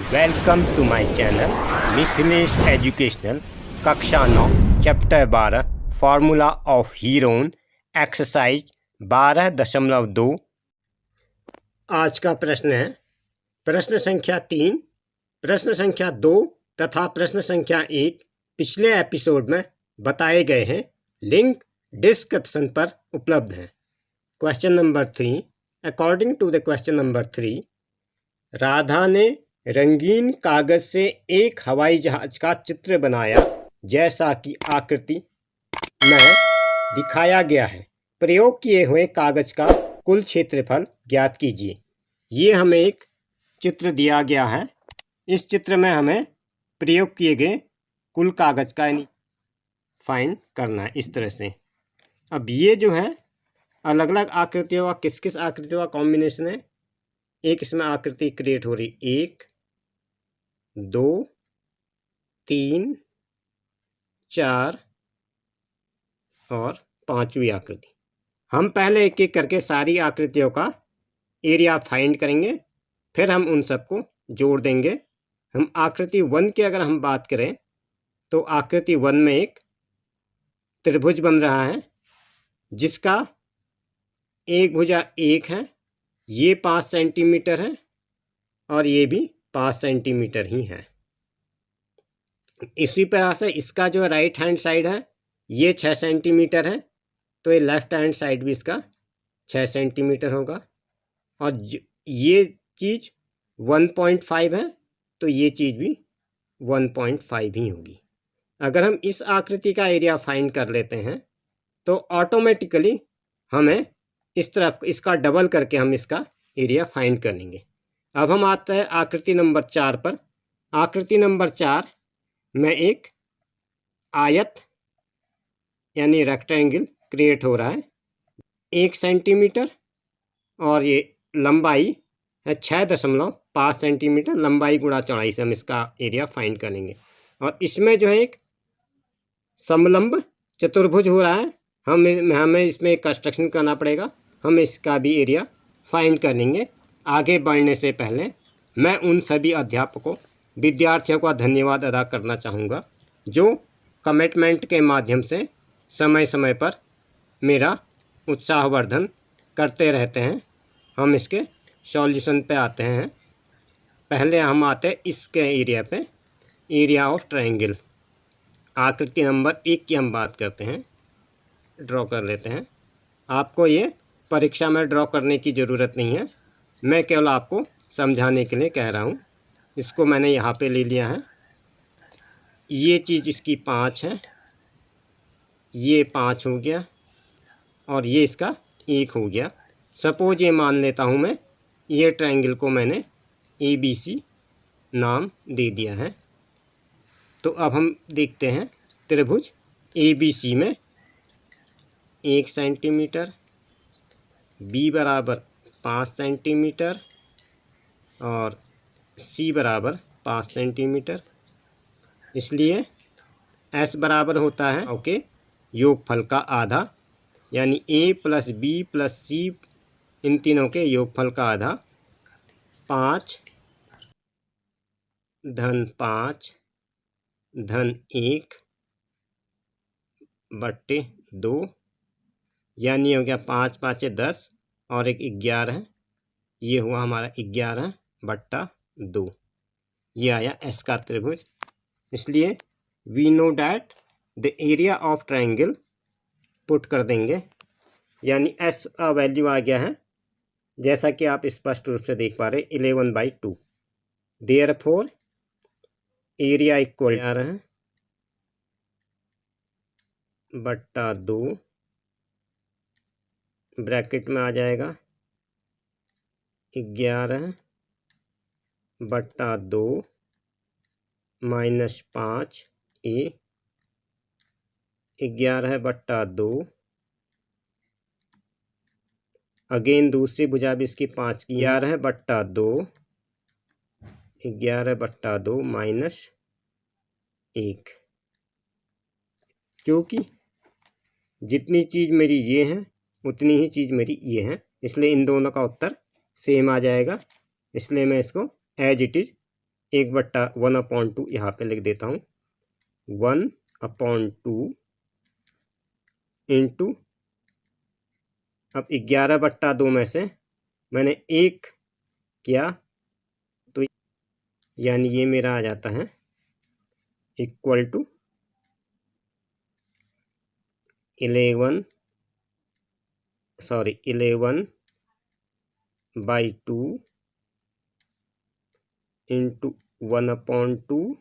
Welcome to my channel Mithilesh educational. कक्षा 9 chapter 12 formula of Heron exercise 12.2। आज का प्रश्न है प्रश्न संख्या 3, प्रश्न संख्या 2 तथा प्रश्न संख्या 1 पिछले एपिसोड में बताए गए हैं। लिंक डिस्क्रिप्शन पर उपलब्ध है। Question number 3, according to the question number 3, Radha ने रंगीन कागज से एक हवाई जहाज का चित्र बनाया जैसा कि आकृति में दिखाया गया है। प्रयोग किए हुए कागज का कुल क्षेत्रफल ज्ञात कीजिए। ये हमें एक चित्र दिया गया है। इस चित्र में हमें प्रयोग किए गए कुल कागज का फाइंड करना है इस तरह से। अब ये जो है अलग अलग आकृतियों का किस किस आकृतियों का कॉम्बिनेशन है। एक इसमें आकृति क्रिएट हो रही 1, 2, 3, 4 और 5वीं आकृति। हम पहले एक एक करके सारी आकृतियों का एरिया फाइंड करेंगे, फिर हम उन सबको जोड़ देंगे। हम आकृति 1 की अगर हम बात करें तो आकृति 1 में एक त्रिभुज बन रहा है जिसका एक भुजा 1 है, ये 5 सेंटीमीटर है और ये भी 5 सेंटीमीटर ही है। इसी तरह से इसका जो राइट हैंड साइड है ये 6 सेंटीमीटर है, तो ये लेफ्ट हैंड साइड भी इसका 6 सेंटीमीटर होगा। और ये चीज़ 1.5 है तो ये चीज़ भी 1.5 ही होगी। अगर हम इस आकृति का एरिया फाइंड कर लेते हैं तो ऑटोमेटिकली हमें इस तरफ इसका डबल करके हम इसका एरिया फाइंड कर लेंगे। अब हम आते हैं आकृति नंबर 4 पर। आकृति नंबर 4 में एक आयत यानी रेक्टेंगल क्रिएट हो रहा है 1 सेंटीमीटर और ये लंबाई है 6.5 सेंटीमीटर। लंबाई गुणा चौड़ाई से हम इसका एरिया फाइंड करेंगे। और इसमें जो है एक समलंब चतुर्भुज हो रहा है। हमें इसमें एक कंस्ट्रक्शन करना पड़ेगा। हम इसका भी एरिया फाइंड कर लेंगे। आगे बढ़ने से पहले मैं उन सभी अध्यापकों विद्यार्थियों का धन्यवाद अदा करना चाहूँगा जो कमिटमेंट के माध्यम से समय समय पर मेरा उत्साहवर्धन करते रहते हैं। हम इसके सॉल्यूशन पे आते हैं। पहले हम आते हैं इसके एरिया पे, एरिया ऑफ ट्रायंगल। आकृति नंबर 1 की हम बात करते हैं, ड्रॉ कर लेते हैं। आपको ये परीक्षा में ड्रॉ करने की ज़रूरत नहीं है, मैं केवल आपको समझाने के लिए कह रहा हूँ। इसको मैंने यहाँ पे ले लिया है। ये चीज़ इसकी 5 है, ये 5 हो गया और ये इसका 1 हो गया। सपोज ये मान लेता हूँ मैं, ये ट्रायंगल को मैंने ABC नाम दे दिया है। तो अब हम देखते हैं त्रिभुज ABC में 1 सेंटीमीटर, B बराबर 5 सेंटीमीटर और C बराबर 5 सेंटीमीटर। इसलिए S बराबर होता है ओके योगफल का आधा, यानी A plus B plus C इन तीनों के योगफल का आधा 5 धन 5 धन 1 बट्टे 2, यानी हो गया 5 5 10 और एक 11 है। ये हुआ हमारा 11 बट्टा 2। ये आया S का त्रिभुज। इसलिए we know that the area of triangle put कर देंगे, यानी S का वैल्यू आ गया है जैसा कि आप स्पष्ट रूप से देख पा रहे 11/2। देयरफॉर एरिया इक्वल आ रहा है बट्टा 2 ब्रैकेट में आ जाएगा 11 बट्टा 2 माइनस 5 A 11 बट्टा 2। अगेन दूसरी भुजा भी इसकी 5 की 11 बट्टा 2 11 बट्टा 2 माइनस 1। क्योंकि जितनी चीज़ मेरी ये है उतनी ही चीज़ मेरी ये है, इसलिए इन दोनों का उत्तर सेम आ जाएगा। इसलिए मैं इसको एज इट इज़ 1/1/2 यहाँ पे लिख देता हूँ, 1/2 इंटू, अब 11/2 में से मैंने 1 किया तो यानी ये मेरा आ जाता है इक्वल टू 11/2 इंटू 1/2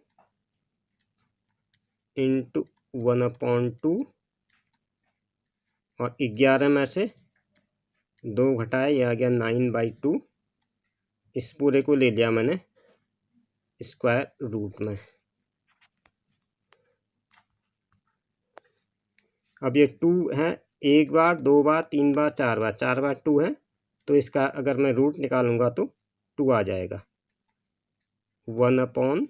इंटू 1/2 और 11 में से 2 घटाए, यह आ गया 9/2। इस पूरे को ले लिया मैंने स्क्वायर रूट में। अब ये 2 है, 1 बार, 2 बार, 3 बार, 4 बार, 4 बार 2 है, तो इसका अगर मैं रूट निकालूंगा तो 2 आ जाएगा। 1/2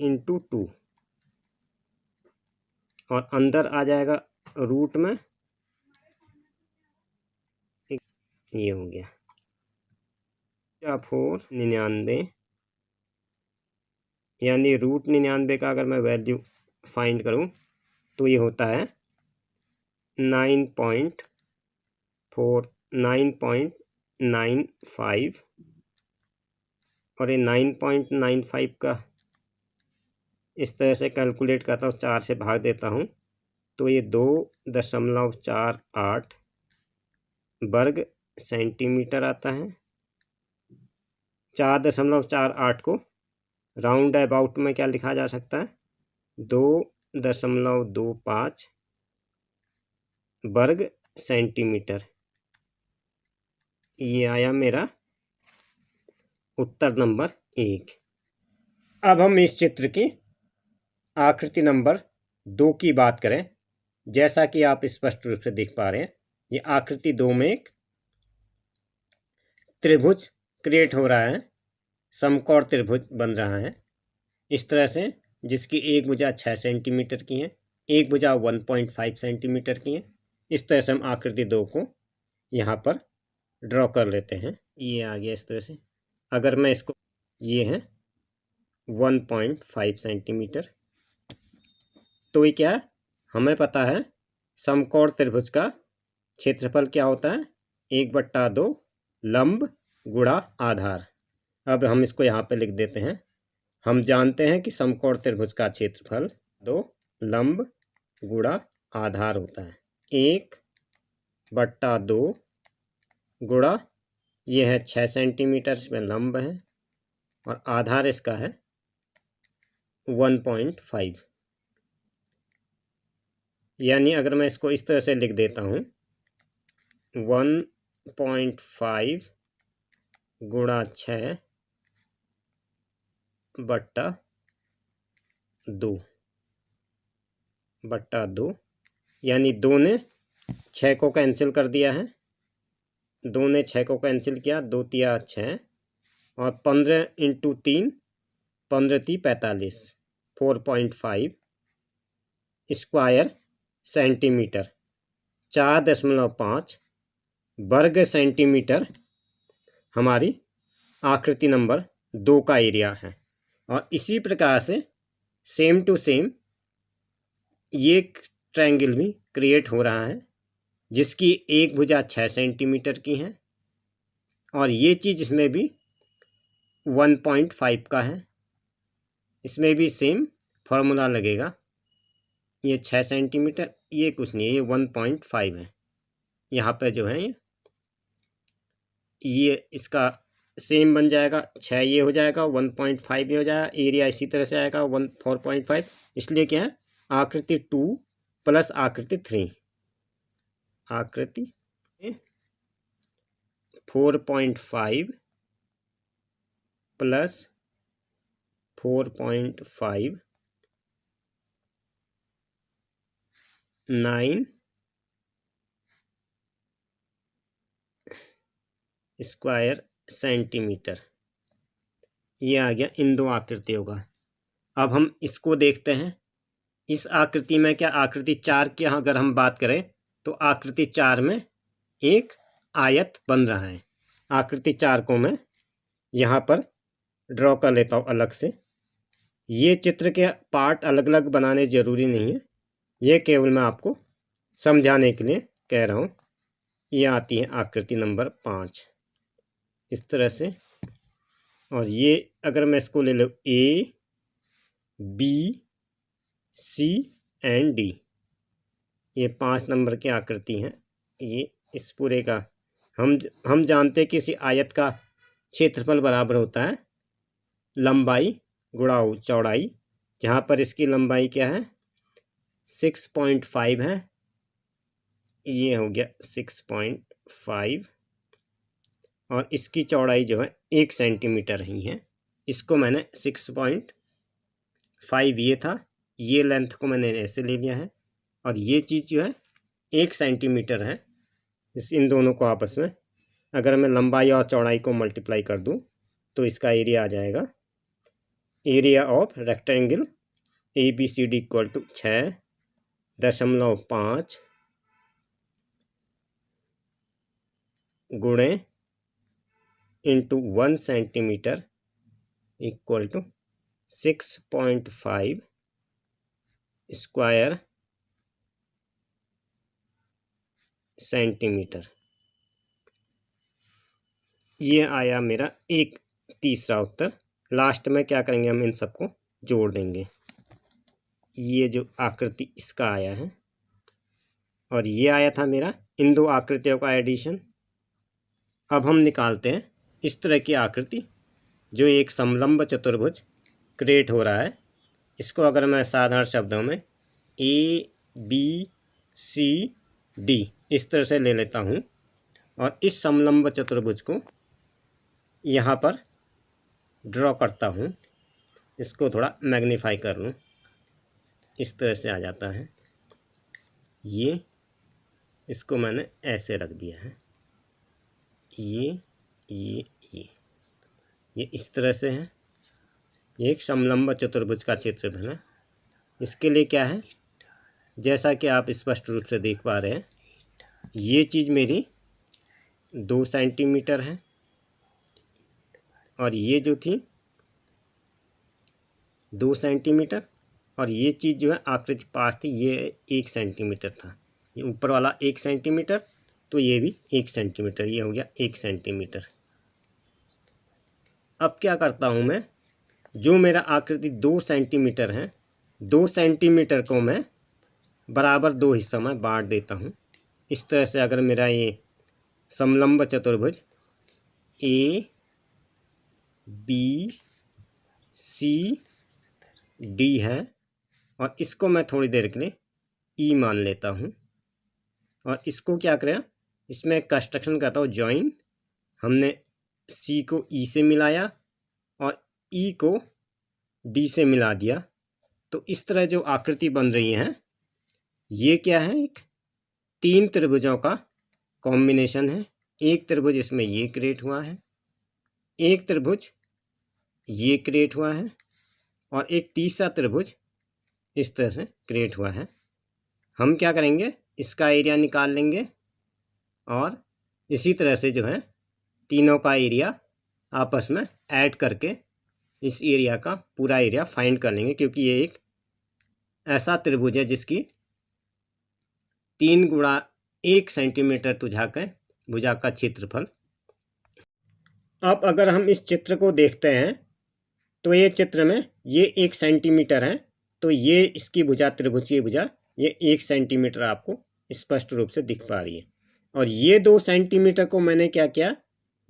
इंटू 2 और अंदर आ जाएगा रूट में, ये हो गया 499, यानी रूट 99 का अगर मैं वैल्यू फाइंड करूं तो ये होता है 9.95 और ये 9.95 का इस तरह से कैलकुलेट करता हूँ, 4 से भाग देता हूँ तो ये 2.48 वर्ग सेंटीमीटर आता है। 4.48 को राउंड अबाउट में क्या लिखा जा सकता है, 2.25 वर्ग सेंटीमीटर। ये आया मेरा उत्तर नंबर 1। अब हम इस चित्र की आकृति नंबर 2 की बात करें। जैसा कि आप स्पष्ट रूप से देख पा रहे हैं, ये आकृति 2 में एक त्रिभुज क्रिएट हो रहा है, समकोण त्रिभुज बन रहा है इस तरह से, जिसकी एक भुजा 6 सेंटीमीटर की है, एक भुजा 1.5 सेंटीमीटर की है। इस तरह से हम आकृति 2 को यहाँ पर ड्रॉ कर लेते हैं। ये आ गया इस तरह से। अगर मैं इसको, ये है 1.5 सेंटीमीटर, तो ये क्या है, हमें पता है समकोण त्रिभुज का क्षेत्रफल क्या होता है, 1/2 लंब गुणा आधार। अब हम इसको यहाँ पे लिख देते हैं। हम जानते हैं कि समकोण त्रिभुज का क्षेत्रफल 2 लंब गुणा आधार होता है। 1/2 गुणा, ये है 6 सेंटीमीटर, इसमें लंब है, और आधार इसका है 1.5। यानी अगर मैं इसको इस तरह से लिख देता हूँ, 1.5 गुणा 6/2, यानी 2 ने 6 को कैंसिल कर दिया है, 2 ने 6 को कैंसिल किया, 2 तिया 6 और 15 इंटू 3, 15 × 3 = 45, 4.5 स्क्वायर सेंटीमीटर, 4.5 वर्ग सेंटीमीटर हमारी आकृति नंबर 2 का एरिया है। और इसी प्रकार से सेम टू सेम ये ट्रायंगल भी क्रिएट हो रहा है, जिसकी एक भुजा 6 सेंटीमीटर की है, और ये चीज़ इसमें भी 1.5 का है। इसमें भी सेम फार्मूला लगेगा। ये 6 सेंटीमीटर, ये कुछ नहीं है, ये 1.5 है। यहाँ पे जो है ये इसका सेम बन जाएगा, 6 ये हो जाएगा, 1.5 ये हो जाएगा, एरिया इसी तरह से आएगा 4.5। इसलिए क्या है, आकृति 2 प्लस आकृति 3, आकृति 4.5 प्लस 4.5 9 स्क्वायर सेंटीमीटर, ये आ गया इन दो आकृतियों का। अब हम इसको देखते हैं। इस आकृति में क्या, आकृति 4 की अगर हम बात करें तो आकृति 4 में एक आयत बन रहा है। आकृति 4 को मैं यहाँ पर ड्रॉ कर लेता हूँ अलग से। ये चित्र के पार्ट अलग अलग बनाने ज़रूरी नहीं है, ये केवल मैं आपको समझाने के लिए कह रहा हूँ। ये आती है आकृति नंबर 5 इस तरह से। और ये अगर मैं इसको ले लूँ A, B, C and D, ये 5 नंबर की आकृति हैं। ये इस पूरे का हम जानते हैं कि किसी आयत का क्षेत्रफल बराबर होता है लंबाई गुणा चौड़ाई, जहाँ पर इसकी लंबाई क्या है 6.5 है, ये हो गया 6.5, और इसकी चौड़ाई जो है 1 सेंटीमीटर ही है। इसको मैंने 6.5 ये था, ये लेंथ को मैंने ऐसे ले लिया है, और ये चीज़ जो है 1 सेंटीमीटर है। इन दोनों को आपस में अगर मैं लंबाई और चौड़ाई को मल्टीप्लाई कर दूं तो इसका एरिया आ जाएगा, area of rectangle ABCD equal to 6.5 गुणे into 1 centimetre equal to 6.5 square centimetre. ये आया मेरा एक तीसरा उत्तर। लास्ट में क्या करेंगे, हम इन सबको जोड़ देंगे। ये जो आकृति इसका आया है, और ये आया था मेरा इन दो आकृतियों का एडिशन। अब हम निकालते हैं इस तरह की आकृति जो एक समलंब चतुर्भुज क्रिएट हो रहा है। इसको अगर मैं साधारण शब्दों में ABCD इस तरह से ले लेता हूँ, और इस समलंब चतुर्भुज को यहाँ पर ड्रॉ करता हूँ। इसको थोड़ा मैग्नीफाई कर लूँ, इस तरह से आ जाता है। ये इसको मैंने ऐसे रख दिया है, ये इस तरह से है। ये एक समलंब चतुर्भुज का चित्र बना। इसके लिए क्या है, जैसा कि आप स्पष्ट रूप से देख पा रहे हैं, ये चीज़ मेरी 2 सेंटीमीटर है, और ये जो थी 2 सेंटीमीटर, और ये चीज़ जो है आकृति पास थी, ये 1 सेंटीमीटर था। ये ऊपर वाला 1 सेंटीमीटर, तो ये भी 1 सेंटीमीटर, ये हो गया 1 सेंटीमीटर। अब क्या करता हूँ मैं, जो मेरा आकृति 2 सेंटीमीटर है, 2 सेंटीमीटर को मैं बराबर 2 हिस्सों में बांट देता हूँ। इस तरह से अगर मेरा ये समलंब चतुर्भुज ABCD है, और इसको मैं थोड़ी देर के लिए E मान लेता हूँ, और इसको क्या करें, इसमें कंस्ट्रक्शन करता हूँ जॉइन। हमने C को E से मिलाया और E को D से मिला दिया, तो इस तरह जो आकृति बन रही है, ये क्या है, एक 3 त्रिभुजों का कॉम्बिनेशन है। एक त्रिभुज इसमें ये क्रिएट हुआ है, एक त्रिभुज ये क्रिएट हुआ है, और एक तीसरा त्रिभुज इस तरह से क्रिएट हुआ है। हम क्या करेंगे, इसका एरिया निकाल लेंगे, और इसी तरह से जो है तीनों का एरिया आपस में ऐड करके इस एरिया का पूरा एरिया फाइंड कर लेंगे, क्योंकि ये एक ऐसा त्रिभुज है जिसकी 3 गुणा 1 सेंटीमीटर भुजा का क्षेत्रफल। अब अगर हम इस चित्र को देखते हैं तो ये चित्र में ये 1 सेंटीमीटर है, तो ये इसकी भुजा, त्रिभुज की भुजा, ये 1 सेंटीमीटर आपको स्पष्ट रूप से दिख पा रही है। और ये 2 सेंटीमीटर को मैंने क्या किया,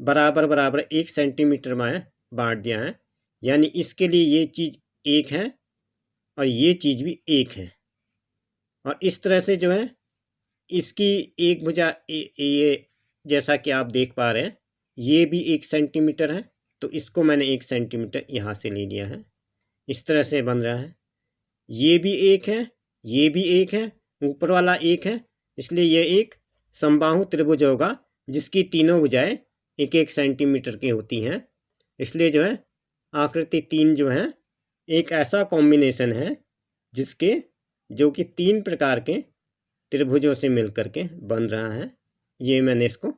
बराबर बराबर 1 सेंटीमीटर में बांट दिया है, यानी इसके लिए ये चीज़ 1 है और ये चीज़ भी 1 है। और इस तरह से जो है इसकी एक भुजा ये जैसा कि आप देख पा रहे हैं, ये भी 1 सेंटीमीटर है, तो इसको मैंने 1 सेंटीमीटर यहाँ से ले लिया है। इस तरह से बन रहा है, ये भी 1 है, ये भी 1 है, ऊपर वाला 1 है, इसलिए ये एक समबाहु त्रिभुज होगा जिसकी तीनों भुजाएं 1-1 सेंटीमीटर की होती हैं। इसलिए जो है आकृति 3 जो है एक ऐसा कॉम्बिनेशन है जिसके जो कि 3 प्रकार के त्रिभुजों से मिलकर के बन रहा है। ये मैंने इसको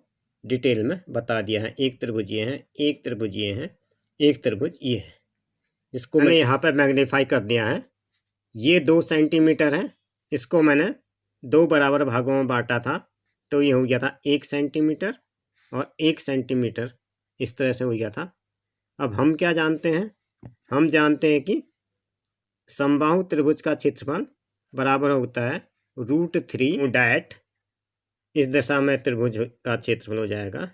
डिटेल में बता दिया है। एक त्रिभुज ये है, एक त्रिभुज ये है, एक त्रिभुज ये है। इसको मैंने यहाँ पर मैग्नीफाई कर दिया है। ये 2 सेंटीमीटर है, इसको मैंने 2 बराबर भागों में बांटा था, तो ये हो गया था 1 सेंटीमीटर और 1 सेंटीमीटर, इस तरह से हो गया था। अब हम क्या जानते हैं? हम जानते हैं कि समबाहु त्रिभुज का क्षेत्रफल बराबर होता है √3 डैट, इस दशा में त्रिभुज का क्षेत्रफल हो जाएगा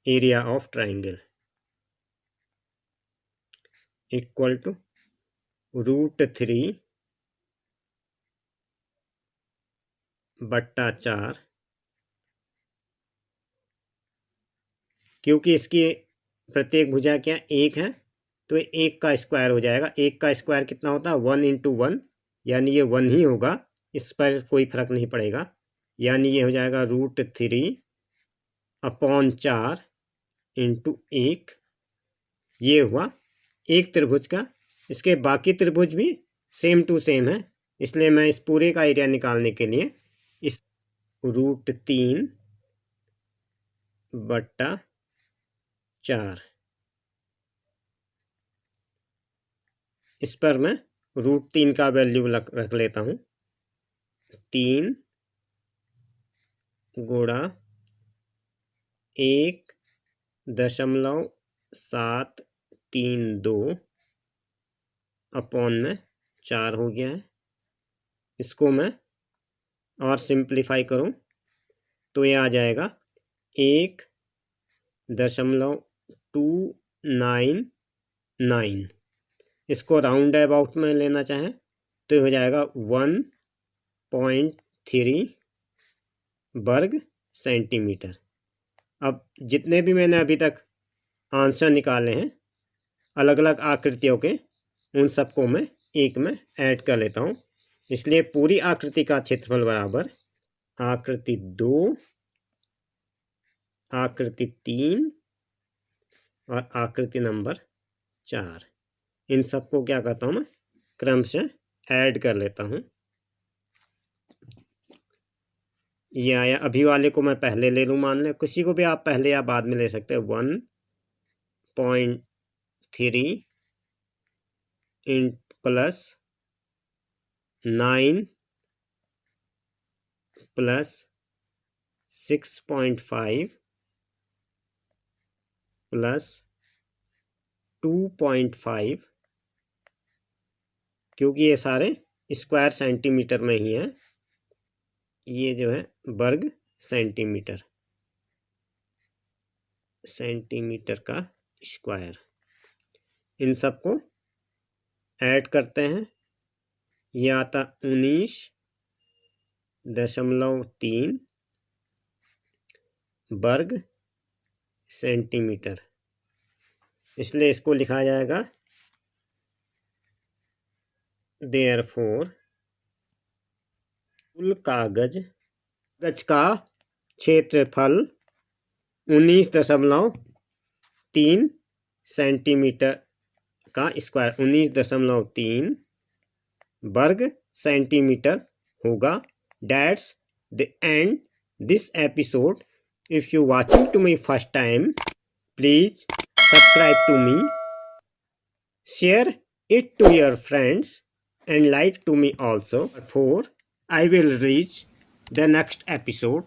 area of triangle equal to √3 बट्टा 4, क्योंकि इसकी प्रत्येक भुजा क्या 1 है, तो 1 का स्क्वायर हो जाएगा। 1 का स्क्वायर कितना होता है? 1 × 1, यानी ये 1 ही होगा, इस पर कोई फर्क नहीं पड़ेगा। यानी ये हो जाएगा √3/4 × 1, ये हुआ एक त्रिभुज का। इसके बाकी त्रिभुज भी सेम टू सेम है, इसलिए मैं इस पूरे का एरिया निकालने के लिए इस √3/4, इस पर मैं √3 का वैल्यू रख लेता हूँ। 3 गुणा 1.732 अपॉन में 4 हो गया है। इसको मैं और सिंप्लीफाई करूं तो ये आ जाएगा 1.299। इसको राउंड अबाउट में लेना चाहें तो हो जाएगा 1.3 वर्ग सेंटीमीटर। अब जितने भी मैंने अभी तक आंसर निकाले हैं अलग अलग आकृतियों के, उन सबको मैं एक में ऐड कर लेता हूँ। इसलिए पूरी आकृति का क्षेत्रफल बराबर आकृति 2, आकृति 3 और आकृति नंबर 4, इन सबको क्या करता हूँ मैं क्रम से ऐड कर लेता हूँ। ये आया, अभी वाले को मैं पहले ले लूँ, मान लें, किसी को भी आप पहले या बाद में ले सकते हैं। 1.3 प्लस 9 प्लस 6.5 प्लस 2.5, क्योंकि ये सारे स्क्वायर सेंटीमीटर में ही हैं। ये जो है वर्ग सेंटीमीटर, सेंटीमीटर का स्क्वायर, इन सबको ऐड करते हैं। ये आता 19.3 वर्ग सेंटीमीटर, इसलिए इसको लिखा जाएगा देयरफॉर कुल कागज का क्षेत्रफल 19.3 सेंटीमीटर का स्क्वायर, 19.3 वर्ग सेंटीमीटर होगा। That's the end this episode. If you watching to me first time, please subscribe to me, share it to your friends and like to me also. For I will reach the next episode.